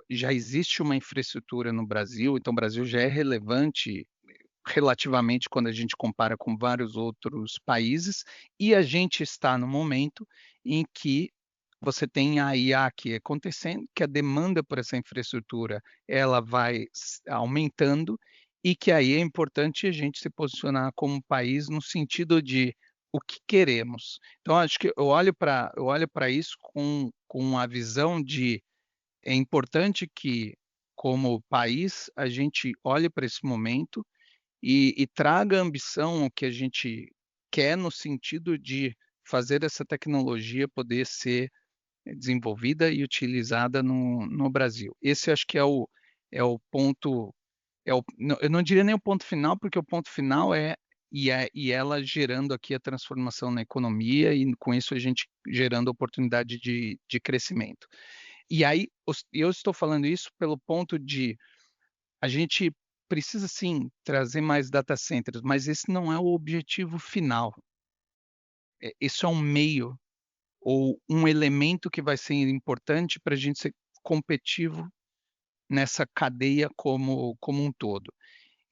já existe uma infraestrutura no Brasil, então o Brasil já é relevante relativamente quando a gente compara com vários outros países, e a gente está no momento em que você tem a IA aqui acontecendo, que a demanda por essa infraestrutura ela vai aumentando e que aí é importante a gente se posicionar como país no sentido de o que queremos. Então, acho que eu olho para isso com a visão de é importante que, como país, a gente olhe para esse momento e traga a ambição que a gente quer no sentido de fazer essa tecnologia poder ser desenvolvida e utilizada no Brasil. Esse acho que é o ponto, eu não diria nem o ponto final, porque o ponto final e ela gerando aqui a transformação na economia e com isso a gente gerando oportunidade de crescimento. E aí, eu estou falando isso pelo ponto de a gente precisa sim trazer mais data centers, mas esse não é o objetivo final. Isso é um meio ou um elemento que vai ser importante para a gente ser competitivo nessa cadeia como um todo.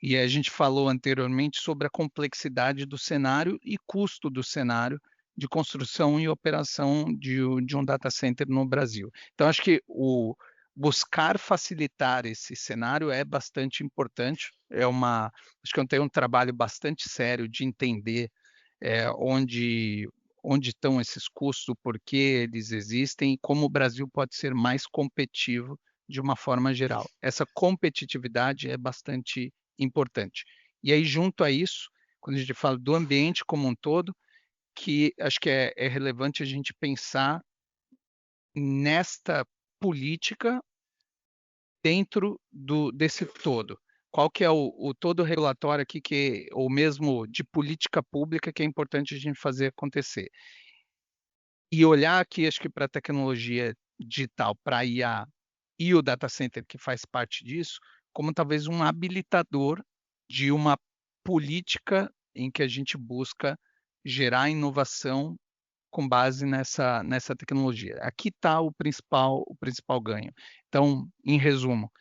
E a gente falou anteriormente sobre a complexidade do cenário e custo do cenário de construção e operação de um data center no Brasil. Então, acho que buscar facilitar esse cenário é bastante importante. Acho que eu tenho um trabalho bastante sério de entender onde estão esses custos, por que eles existem e como o Brasil pode ser mais competitivo de uma forma geral. Essa competitividade é bastante importante. E aí, junto a isso, quando a gente fala do ambiente como um todo, que acho que é relevante a gente pensar nesta política dentro desse todo. Qual que é o todo regulatório aqui, ou mesmo de política pública, que é importante a gente fazer acontecer. E olhar aqui, acho que para a tecnologia digital, para a IA e o data center que faz parte disso, como talvez um habilitador de uma política em que a gente busca gerar inovação com base nessa tecnologia. Aqui está o principal ganho. Então, em resumo,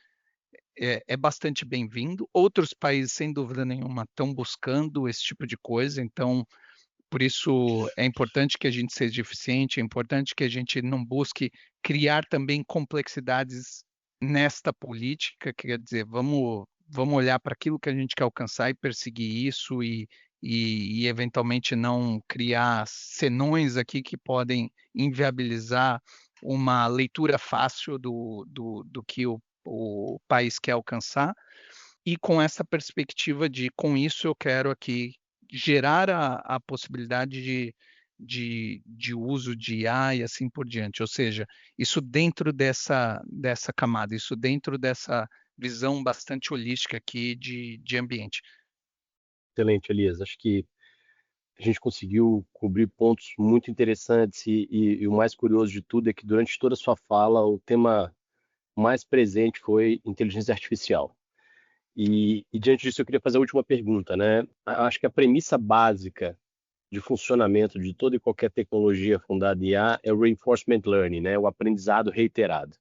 é bastante bem-vindo. Outros países, sem dúvida nenhuma, estão buscando esse tipo de coisa, então por isso é importante que a gente seja eficiente, é importante que a gente não busque criar também complexidades nesta política, quer dizer, vamos olhar para aquilo que a gente quer alcançar e perseguir isso e eventualmente não criar senões aqui que podem inviabilizar uma leitura fácil do que o país quer alcançar, e com essa perspectiva de, com isso eu quero aqui gerar a possibilidade de uso de IA e assim por diante, ou seja, isso dentro dessa camada, isso dentro dessa visão bastante holística aqui de ambiente. Excelente, Elias. Acho que a gente conseguiu cobrir pontos muito interessantes e o mais curioso de tudo é que durante toda a sua fala o tema mais presente foi inteligência artificial. E diante disso eu queria fazer a última pergunta, né? Acho que a premissa básica de funcionamento de toda e qualquer tecnologia fundada em IA é o reinforcement learning, né? O aprendizado reiterado.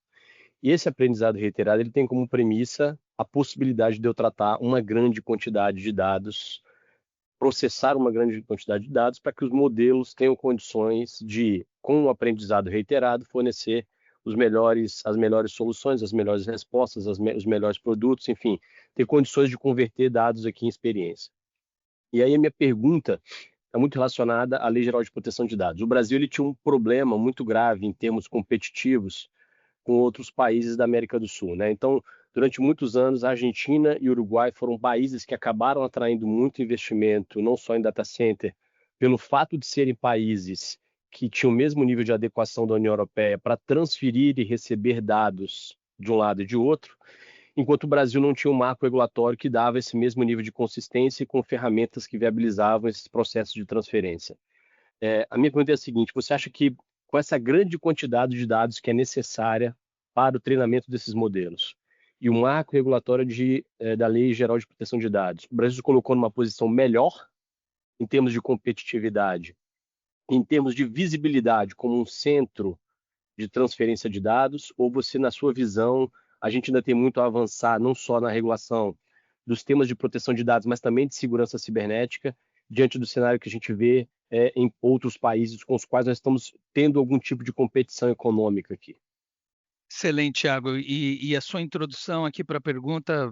E esse aprendizado reiterado ele tem como premissa a possibilidade de eu tratar uma grande quantidade de dados processar uma grande quantidade de dados para que os modelos tenham condições de, com o aprendizado reiterado, fornecer as melhores soluções, as melhores respostas, os melhores produtos, enfim, ter condições de converter dados aqui em experiência. E aí a minha pergunta está muito relacionada à Lei Geral de Proteção de Dados. O Brasil ele tinha um problema muito grave em termos competitivos com outros países da América do Sul, né? Então, durante muitos anos, a Argentina e o Uruguai foram países que acabaram atraindo muito investimento, não só em data center, pelo fato de serem países que tinham o mesmo nível de adequação da União Europeia para transferir e receber dados de um lado e de outro, enquanto o Brasil não tinha um marco regulatório que dava esse mesmo nível de consistência e com ferramentas que viabilizavam esses processos de transferência. A minha pergunta é a seguinte: você acha que com essa grande quantidade de dados que é necessária para o treinamento desses modelos e o marco regulatório da Lei Geral de Proteção de Dados, o Brasil se colocou numa posição melhor em termos de competitividade, em termos de visibilidade como um centro de transferência de dados, ou você, na sua visão, a gente ainda tem muito a avançar, não só na regulação dos temas de proteção de dados, mas também de segurança cibernética, diante do cenário que a gente vê em outros países com os quais nós estamos tendo algum tipo de competição econômica aqui? Excelente, Thiago. E a sua introdução aqui para a pergunta,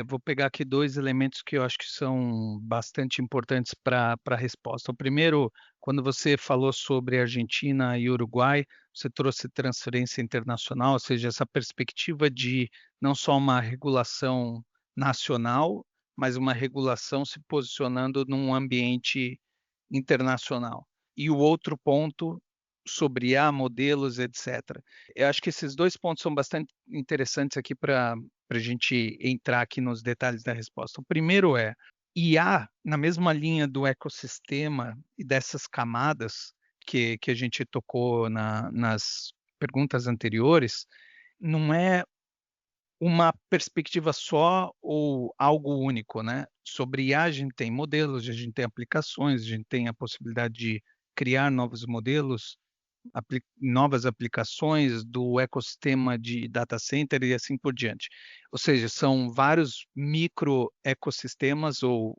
vou pegar aqui dois elementos que eu acho que são bastante importantes para a resposta. O primeiro, quando você falou sobre Argentina e Uruguai, você trouxe transferência internacional, ou seja, essa perspectiva de não só uma regulação nacional, mas uma regulação se posicionando num ambiente internacional. E o outro ponto sobre IA, modelos, etc. Eu acho que esses dois pontos são bastante interessantes aqui para a gente entrar aqui nos detalhes da resposta. O primeiro é, IA, na mesma linha do ecossistema e dessas camadas que a gente tocou nas perguntas anteriores, não é uma perspectiva só ou algo único, né? Sobre IA a gente tem modelos, a gente tem aplicações, a gente tem a possibilidade de criar novos modelos, novas aplicações do ecossistema de data center e assim por diante. Ou seja, são vários micro ecossistemas ou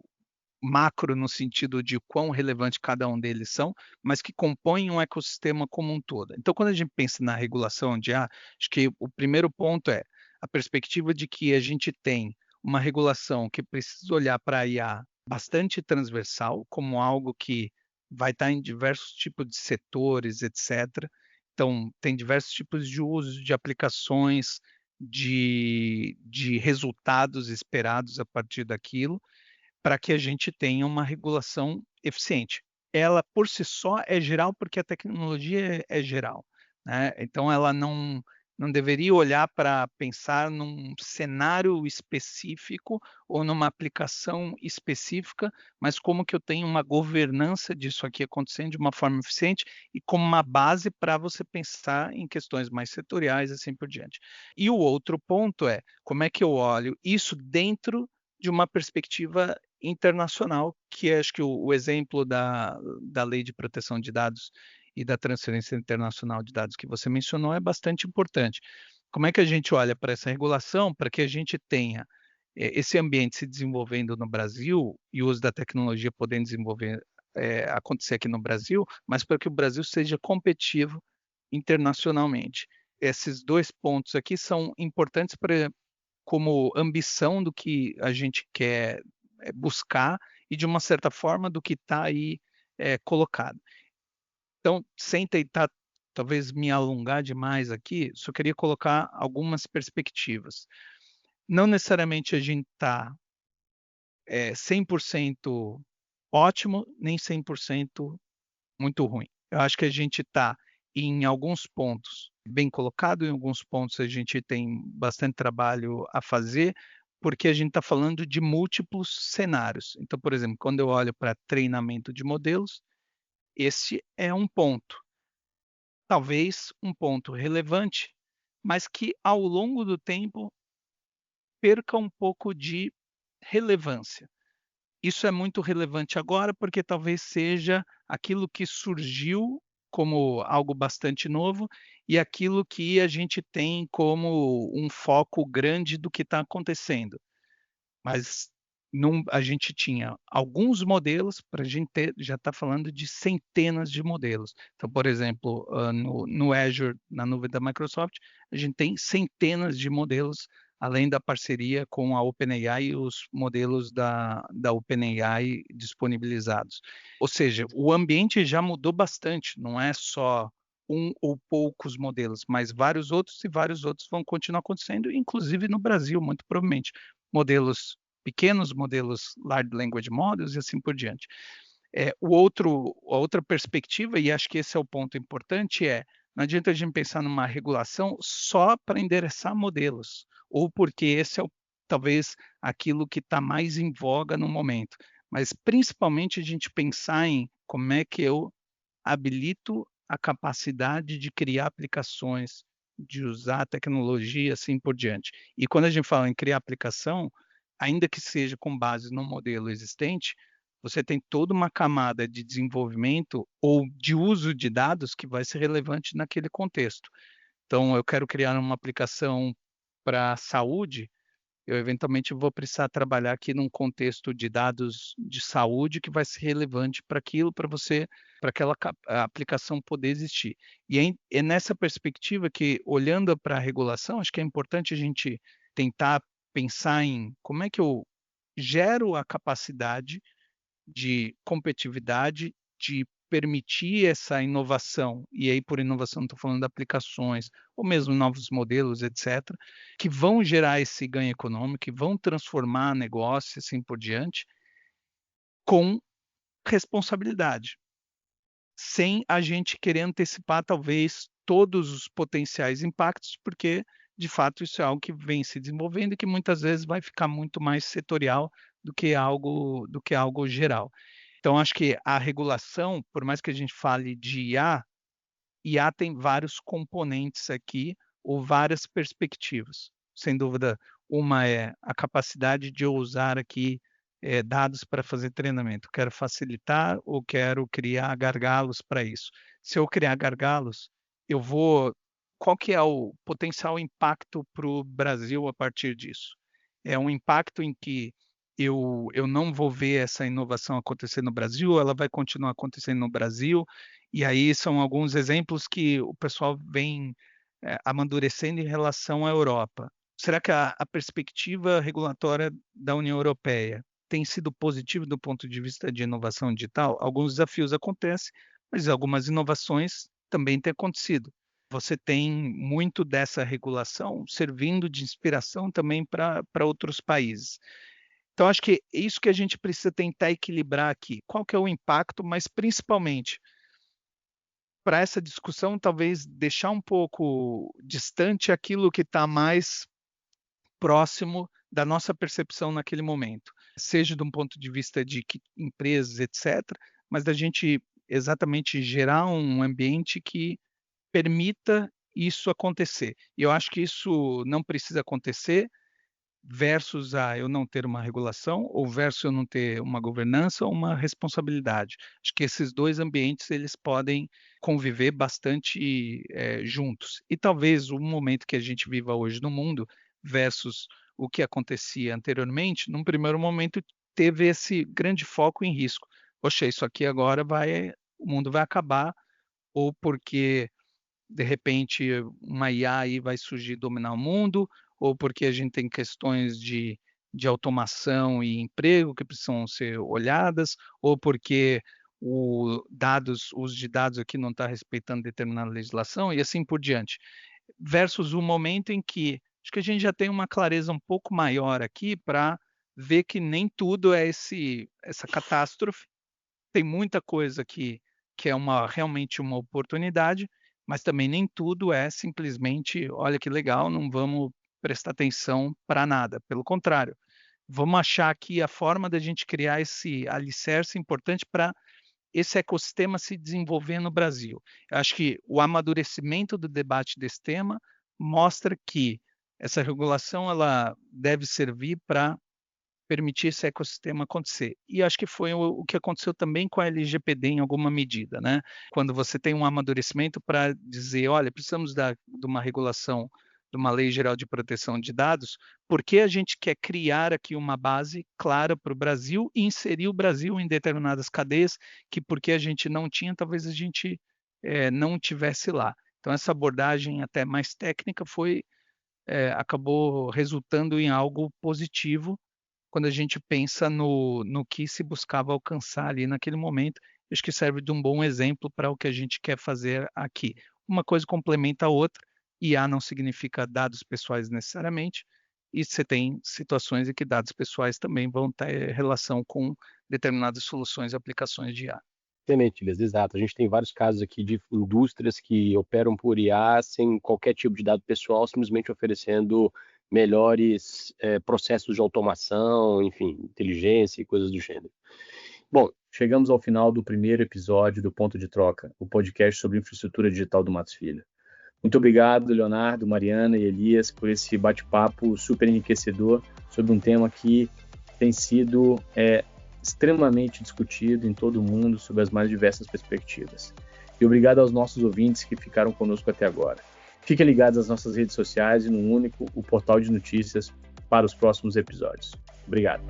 macro no sentido de quão relevante cada um deles são, mas que compõem um ecossistema como um todo. Então, quando a gente pensa na regulação de IA, acho que o primeiro ponto é a perspectiva de que a gente tem uma regulação que precisa olhar para a IA bastante transversal, como algo que vai estar em diversos tipos de setores, etc. Então, tem diversos tipos de usos, de aplicações, de resultados esperados a partir daquilo, para que a gente tenha uma regulação eficiente. Ela, por si só, é geral porque a tecnologia é geral, né? Então, ela não deveria olhar para pensar num cenário específico ou numa aplicação específica, mas como que eu tenho uma governança disso aqui acontecendo de uma forma eficiente e como uma base para você pensar em questões mais setoriais e assim por diante. E o outro ponto é como é que eu olho isso dentro de uma perspectiva internacional, que acho que o exemplo da Lei de Proteção de Dados e da transferência internacional de dados que você mencionou é bastante importante. Como é que a gente olha para essa regulação para que a gente tenha esse ambiente se desenvolvendo no Brasil e o uso da tecnologia podendo acontecer aqui no Brasil, mas para que o Brasil seja competitivo internacionalmente? Esses dois pontos aqui são importantes como ambição do que a gente quer buscar e, de uma certa forma, do que está aí colocado. Então, sem tentar talvez me alongar demais aqui, só queria colocar algumas perspectivas. Não necessariamente a gente está 100% ótimo, nem 100% muito ruim. Eu acho que a gente está em alguns pontos bem colocado, em alguns pontos a gente tem bastante trabalho a fazer, porque a gente está falando de múltiplos cenários. Então, por exemplo, quando eu olho para treinamento de modelos, esse é um ponto. Talvez um ponto relevante, mas que ao longo do tempo perca um pouco de relevância. Isso é muito relevante agora porque talvez seja aquilo que surgiu como algo bastante novo e aquilo que a gente tem como um foco grande do que está acontecendo. Mas a gente tinha alguns modelos, para a gente já está falando de centenas de modelos. Então, por exemplo, no Azure, na nuvem da Microsoft, a gente tem centenas de modelos, além da parceria com a OpenAI e os modelos da OpenAI disponibilizados. Ou seja, o ambiente já mudou bastante, não é só um ou poucos modelos, mas vários outros vão continuar acontecendo, inclusive no Brasil, muito provavelmente. Modelos pequenos, modelos Large Language Models e assim por diante. A outra perspectiva, e acho que esse é o ponto importante, não adianta a gente pensar numa regulação só para endereçar modelos, ou porque esse é talvez aquilo que está mais em voga no momento, mas principalmente a gente pensar em como é que eu habilito a capacidade de criar aplicações, de usar tecnologia, assim por diante. E quando a gente fala em criar aplicação, ainda que seja com base no modelo existente, você tem toda uma camada de desenvolvimento ou de uso de dados que vai ser relevante naquele contexto. Então, eu quero criar uma aplicação para a saúde, eu eventualmente vou precisar trabalhar aqui num contexto de dados de saúde que vai ser relevante para aquilo, para aquela aplicação poder existir. E é nessa perspectiva que, olhando para a regulação, acho que é importante a gente tentar pensar em como é que eu gero a capacidade de competitividade, de permitir essa inovação, e aí por inovação estou falando de aplicações, ou mesmo novos modelos, etc., que vão gerar esse ganho econômico, que vão transformar negócio, assim por diante, com responsabilidade, sem a gente querer antecipar, talvez, todos os potenciais impactos, porque, de fato, isso é algo que vem se desenvolvendo e que muitas vezes vai ficar muito mais setorial do que algo geral. Então, acho que a regulação, por mais que a gente fale de IA tem vários componentes aqui, ou várias perspectivas. Sem dúvida, uma é a capacidade de eu usar aqui dados para fazer treinamento. Quero facilitar ou quero criar gargalos para isso? Se eu criar gargalos, qual que é o potencial impacto para o Brasil a partir disso? É um impacto em que eu não vou ver essa inovação acontecer no Brasil, ela vai continuar acontecendo no Brasil, e aí são alguns exemplos que o pessoal vem amadurecendo em relação à Europa. Será que a perspectiva regulatória da União Europeia tem sido positiva do ponto de vista de inovação digital? Alguns desafios acontecem, mas algumas inovações também têm acontecido. Você tem muito dessa regulação servindo de inspiração também para outros países. Então, acho que é isso que a gente precisa tentar equilibrar aqui. Qual que é o impacto, mas principalmente para essa discussão, talvez deixar um pouco distante aquilo que está mais próximo da nossa percepção naquele momento, seja de um ponto de vista de empresas, etc., mas da gente exatamente gerar um ambiente que permita isso acontecer. E eu acho que isso não precisa acontecer versus eu não ter uma regulação ou versus eu não ter uma governança ou uma responsabilidade. Acho que esses dois ambientes eles podem conviver bastante juntos. E talvez o momento que a gente viva hoje no mundo versus o que acontecia anteriormente, num primeiro momento teve esse grande foco em risco. Poxa, isso aqui agora o mundo vai acabar, ou porque de repente uma IA aí vai surgir e dominar o mundo, ou porque a gente tem questões de automação e emprego que precisam ser olhadas, ou porque o uso de dados aqui não está respeitando determinada legislação, e assim por diante. Versus o momento em que acho que a gente já tem uma clareza um pouco maior aqui para ver que nem tudo é essa catástrofe, tem muita coisa aqui que é realmente uma oportunidade, mas também nem tudo é simplesmente, olha que legal, não vamos prestar atenção para nada. Pelo contrário, vamos achar aqui a forma da gente criar esse alicerce importante para esse ecossistema se desenvolver no Brasil. Eu acho que o amadurecimento do debate desse tema mostra que essa regulação ela deve servir para permitir esse ecossistema acontecer. E acho que foi o que aconteceu também com a LGPD em alguma medida, né? Quando você tem um amadurecimento para dizer, olha, precisamos de uma regulação de uma Lei Geral de Proteção de Dados, porque a gente quer criar aqui uma base clara para o Brasil e inserir o Brasil em determinadas cadeias que, porque a gente não tinha, talvez a gente não tivesse lá. Então, essa abordagem até mais técnica acabou resultando em algo positivo quando a gente pensa no que se buscava alcançar ali naquele momento. Acho que serve de um bom exemplo para o que a gente quer fazer aqui. Uma coisa complementa a outra, IA não significa dados pessoais necessariamente, e você tem situações em que dados pessoais também vão ter relação com determinadas soluções e aplicações de IA. Excelente, Elias, exato. A gente tem vários casos aqui de indústrias que operam por IA sem qualquer tipo de dado pessoal, simplesmente oferecendo melhores processos de automação, enfim, inteligência e coisas do gênero. Bom, chegamos ao final do primeiro episódio do Ponto de Troca, o podcast sobre infraestrutura digital do Matos Filho. Muito obrigado, Leonardo, Mariana e Elias, por esse bate-papo super enriquecedor sobre um tema que tem sido extremamente discutido em todo o mundo sob as mais diversas perspectivas. E obrigado aos nossos ouvintes que ficaram conosco até agora. Fiquem ligados às nossas redes sociais e no Único, o portal de notícias, para os próximos episódios. Obrigado.